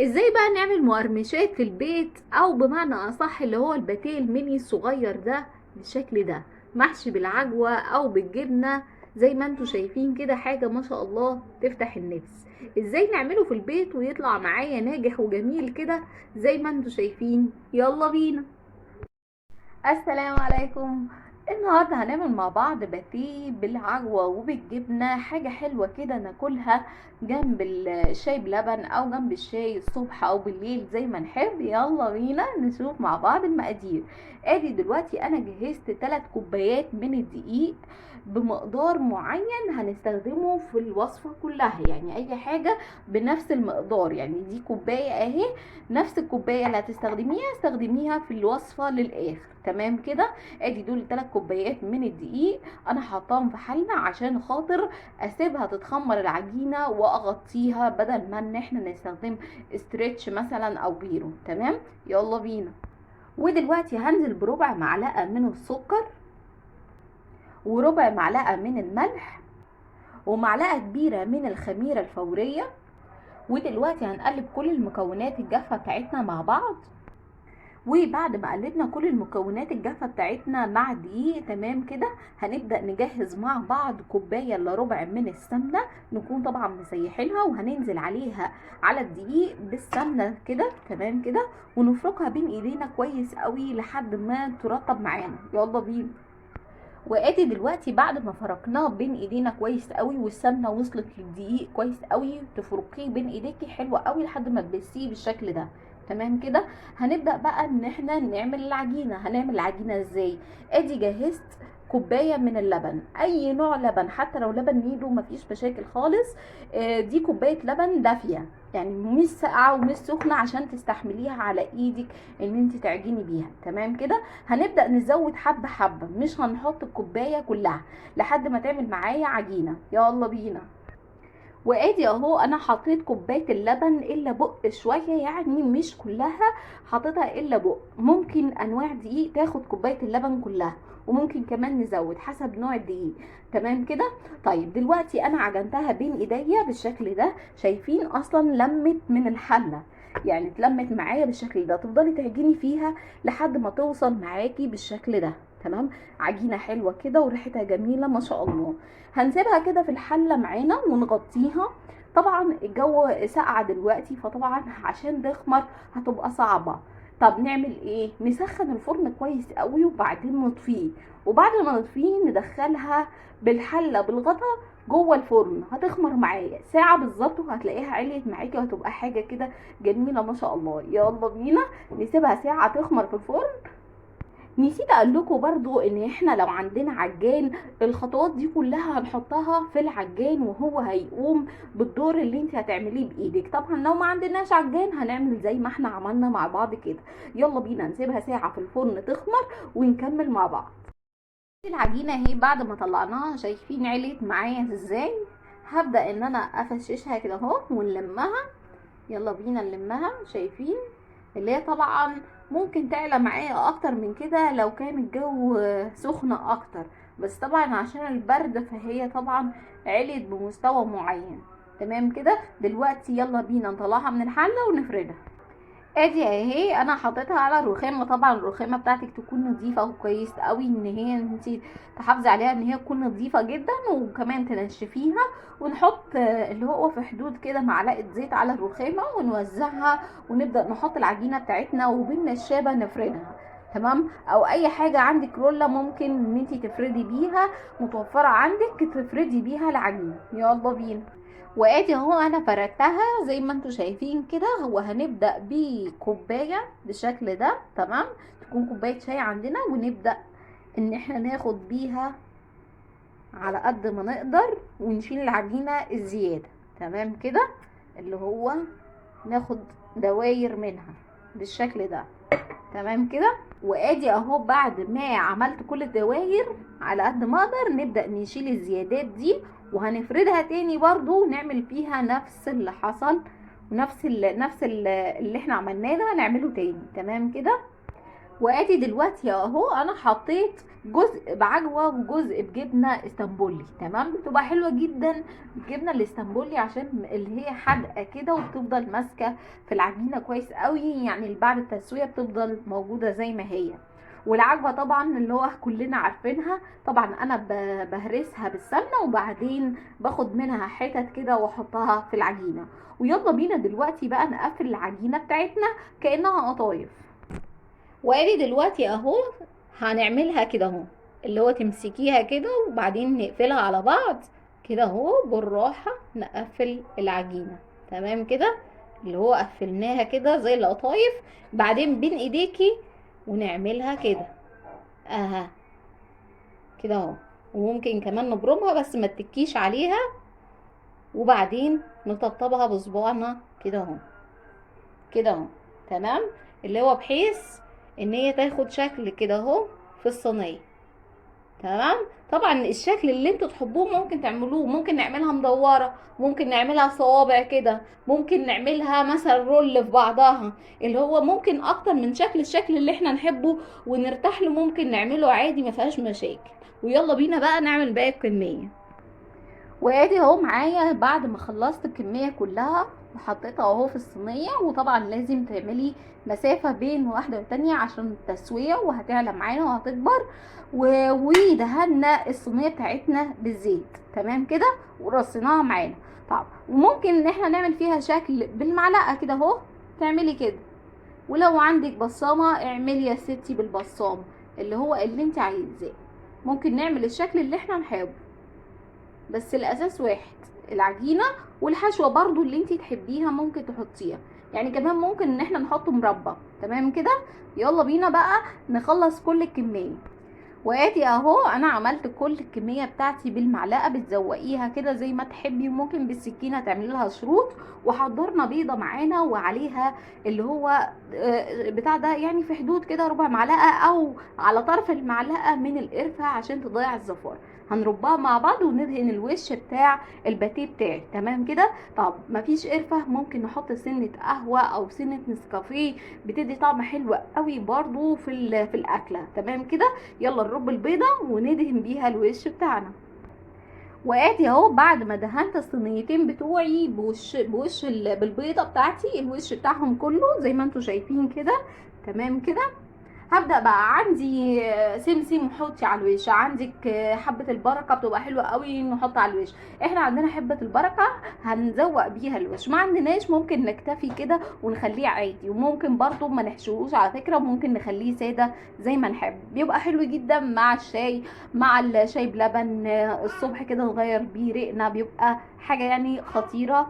ازاي بقى نعمل مقرمشات في البيت، او بمعنى اصح اللي هو الباتيه الميني الصغير ده بالشكل ده، محشي بالعجوة او بالجبنة. زي ما انتوا شايفين كده، حاجة ما شاء الله تفتح النفس. ازاي نعمله في البيت ويطلع معايا ناجح وجميل كده زي ما انتوا شايفين؟ يلا بينا. السلام عليكم. النهارده هنعمل مع بعض باتيه بالعجوه وبالجبنه، حاجه حلوه كده ناكلها جنب الشاي بلبن او جنب الشاي الصبح او بالليل زي ما نحب. يلا بينا نشوف مع بعض المقادير. ادي دلوقتي انا جهزت 3 كوبايات من الدقيق بمقدار معين هنستخدمه في الوصفه كلها، يعني اي حاجه بنفس المقدار. يعني دي كوبايه اهي، نفس الكوبايه اللي هتستخدميها استخدميها في الوصفه للاخر. تمام كده. ادي دول 3 كوبايات من الدقيق، انا حطاهم في حله عشان خاطر اسيبها تتخمر العجينه واغطيها، بدل ما ان احنا نستخدم استرتش مثلا او غيره. تمام، يلا بينا. ودلوقتي هنزل بربع معلقه من السكر، وربع معلقه من الملح، ومعلقه كبيره من الخميره الفوريه. ودلوقتي هنقلب كل المكونات الجافه بتاعتنا مع بعض. وبعد ما قلبنا كل المكونات الجافه بتاعتنا مع الدقيق تمام كده، هنبدا نجهز مع بعض كوبايه الا ربع من السمنه، نكون طبعا مسيحينها، وهننزل عليها على الدقيق بالسمنه كده. تمام كده. ونفركها بين ايدينا كويس قوي لحد ما ترطب معانا. يلا بينا. وادي دلوقتي بعد ما فركناه بين ايدينا كويس قوي والسمنه وصلت للدقيق كويس قوي، تفركيه بين ايديكي حلوه قوي لحد ما تبسيه بالشكل ده. تمام كده. هنبدا بقى ان احنا نعمل العجينه. هنعمل العجينه ازاي؟ ادي جهزت كوبايه من اللبن، اي نوع لبن، حتى لو لبن نيدو مفيش مشاكل خالص. دي كوبايه لبن دافيه، يعني مش ساقعه ومش سخنه عشان تستحمليها على ايدك ان انت تعجني بيها. تمام كده. هنبدأ نزود حبة حبة، مش هنحط الكوباية كلها لحد ما تعمل معايا عجينة. يلا بينا. وادي اهو انا حطيت كوبايه اللبن الا بق شويه، يعني مش كلها حطيتها الا بق. ممكن انواع دقيق تاخد كوبايه اللبن كلها، وممكن كمان نزود حسب نوع الدقيق. تمام كده. طيب دلوقتي انا عجنتها بين ايديا بالشكل ده، شايفين اصلا لمت من الحله، يعني اتلمت معايا بالشكل ده. تفضلي تعجني فيها لحد ما توصل معاكي بالشكل ده. تمام. عجينه حلوه كده وريحتها جميله ما شاء الله. هنسيبها كده في الحله معانا ونغطيها. طبعا الجو ساقعه دلوقتي، فطبعا عشان تخمر هتبقى صعبه. طب نعمل ايه؟ نسخن الفرن كويس قوي وبعدين نطفيه، وبعد ما نطفيه ندخلها بالحله بالغطا جوه الفرن. هتخمر معايا ساعه بالظبط وهتلاقيها عليت معاكي وهتبقى حاجه كده جميله ما شاء الله. يلا بينا نسيبها ساعه تخمر في الفرن. نسيت اقول لكم برضو ان احنا لو عندنا عجان، الخطوات دي كلها هنحطها في العجان وهو هيقوم بالدور اللي انت هتعمليه بايدك. طبعا لو ما عندناش عجان هنعمل زي ما احنا عملنا مع بعض كده. يلا بينا نسيبها ساعة في الفرن تخمر ونكمل مع بعض. العجينة اهي بعد ما طلعناها، شايفين عليت معايا ازاي؟ هبدأ ان انا افششها كده اهو ونلمها. يلا بينا نلمها. شايفين اللي هي طبعا ممكن تعلى معايا اكتر من كده لو كان الجو سخن اكتر، بس طبعا عشان البرد فهي طبعا عليت بمستوى معين. تمام كده. دلوقتي يلا بينا نطلعها من الحلة ونفردها. ادي اهي انا حطيتها على الرخامه. طبعا الرخامه بتاعتك تكون نظيفه وكويس قوي، ان هي انت تحافظي عليها ان هي تكون نظيفه جدا، وكمان تنشفيها. ونحط اللي هو في حدود كده معلقه زيت على الرخامه ونوزعها، ونبدا نحط العجينه بتاعتنا وبالنشابه نفردها. تمام. او اي حاجه عندك رولة ممكن ان انت تفردي بيها، متوفره عندك تفردي بيها العجينه. يلا بينا. وادي اهو انا فردتها زي ما انتوا شايفين كده. هو هنبدأ بكوباية بالشكل ده. تمام. تكون كوباية شاي عندنا، ونبدأ ان احنا ناخد بيها على قد ما نقدر ونشيل العجينة الزيادة. تمام كده. اللي هو ناخد دواير منها بالشكل ده. تمام كده. وادي اهو بعد ما عملت كل الدواير على قد ما اقدر، نبدأ نشيل الزيادات دي وهنفردها تاني برضو ونعمل فيها نفس اللي حصل، ونفس اللي احنا عملناه ده هنعمله تاني. تمام كده. وادي دلوقتي اهو انا حطيت جزء بعجوه وجزء بجبنه اسطنبولي. تمام، بتبقى حلوه جدا الجبنه الاسطنبولي عشان اللي هي حادقه كده وبتفضل ماسكه في العجينه كويس قوي، يعني بعد التسويه بتفضل موجوده زي ما هي. والعجوه طبعا اللي هو كلنا عارفينها طبعا، انا بهرسها بالسمنه وبعدين باخد منها حتت كده واحطها في العجينه. ويلا بينا دلوقتي بقى نقفل العجينه بتاعتنا كانها قطايف. وادي دلوقتي اهو هنعملها كده اهو، اللي هو تمسكيها كده وبعدين نقفلها على بعض كده اهو بالراحة، نقفل العجينة. تمام كده، اللي هو قفلناها كده زي القطايف، بعدين بين ايديكي ونعملها كده اها كده اهو. وممكن كمان نبرمها بس ما تتكيش عليها، وبعدين نطبطبها بصباعنا كده اهو كده اهو. تمام، اللي هو بحيث ان هي تاخد شكل كده اهو في الصينيه. تمام، طبعا الشكل اللي انتوا تحبوه ممكن تعملوه، ممكن نعملها مدوره، ممكن نعملها صوابع كده، ممكن نعملها مثلا رول في بعضها، اللي هو ممكن اكتر من شكل، الشكل اللي احنا نحبه ونرتاح له ممكن نعمله عادي ما فيهاش مشاكل. ويلا بينا بقى نعمل باقي الكميه. وادي اهو معايا بعد ما خلصت الكميه كلها وحطيتها اهو في الصينيه. وطبعا لازم تعملي مسافه بين واحده والتانيه عشان التسويه، وهتعلى معانا وهتكبر. ودهنا الصينيه بتاعتنا بالزيت. تمام كده، ورصيناها معانا. طب وممكن ان احنا نعمل فيها شكل بالمعلقه كده اهو، تعملي كده. ولو عندك بصامه اعملي يا ستي بالبصام، اللي هو اللي انت عايزاه. ممكن نعمل الشكل اللي احنا نحبه، بس الاساس واحد، العجينه. والحشوه برضو اللي انتي تحبيها ممكن تحطيها، يعني كمان ممكن ان احنا نحط مربى. تمام كده، يلا بينا بقى نخلص كل الكميه. وادي اهو انا عملت كل الكميه بتاعتي بالمعلقه، بتزوقيها كده زي ما تحبي، وممكن بالسكينه تعملي لها شروط. وحضرنا بيضه معانا وعليها اللي هو بتاع ده، يعني في حدود كده ربع معلقه او على طرف المعلقه من القرفه عشان تضيع الزفار. هنربها مع بعض وندهن الوش بتاع الباتيه بتاعي. تمام كده. طب مفيش قرفه، ممكن نحط سنه قهوه او سنه نسكافيه، بتدي طعم حلو قوي برضو في الاكله. تمام كده، يلا نرب البيضه وندهن بيها الوش بتاعنا. وادي اهو بعد ما دهنت الصينيتين بتوعي بالبيضه بتاعتي، الوش بتاعهم كله زي ما انتم شايفين كده. تمام كده، هبدأ بقى عندي سمسم حطي على الوش، عندك حبة البركة بتبقى حلوة قوي نحط على الوش. احنا عندنا حبة البركة هنزوق بيها الوش، ما عندناش ممكن نكتفي كده ونخليه عادي. وممكن برضو ما نحشوش على فكرة، ممكن نخليه سادة زي ما نحب، بيبقى حلو جدا مع الشاي، مع الشاي بلبن الصبح كده نغير بيه ريقنا، بيبقى حاجة يعني خطيرة.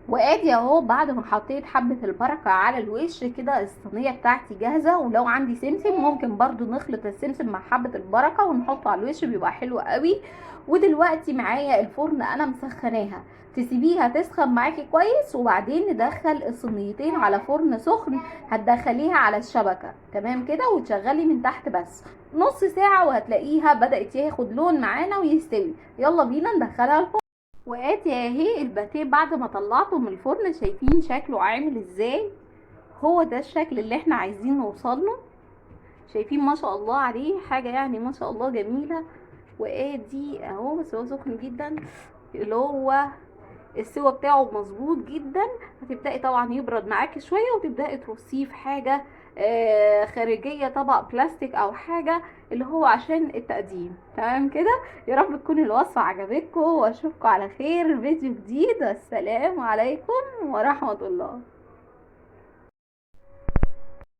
وادي اهو بعد ما حطيت حبة البركة على الوش كده الصينية بتاعتي جاهزة. ولو عندي سمسم ممكن برضو نخلط السمسم مع حبة البركة ونحطه على الوش، بيبقى حلو قوي. ودلوقتي معايا الفرن انا مسخناها، تسيبيها تسخن معاكي كويس وبعدين ندخل الصينيتين على فرن سخن. هتدخليها على الشبكة تمام كده وتشغلي من تحت بس نص ساعة، وهتلاقيها بدأت ياخد لون معانا ويستوي. يلا بينا ندخلها الفرن. وادي اهي الباتيه بعد ما طلعته من الفرن، شايفين شكله عامل ازاي؟ هو ده الشكل اللي احنا عايزين نوصله. شايفين ما شاء الله عليه، حاجة يعني ما شاء الله جميلة. وادي اهو بس هو سخن جدا، اللي هو السوا بتاعه مظبوط جدا. هتبدأي طبعا يبرد معاكي شوية وتبدأي ترصيه في حاجة خارجية، طبق بلاستيك او حاجة اللي هو عشان التقديم. تمام كده، يا رب تكون الوصفة عجبتكم واشوفكم على خير فيديو جديد. والسلام عليكم ورحمة الله.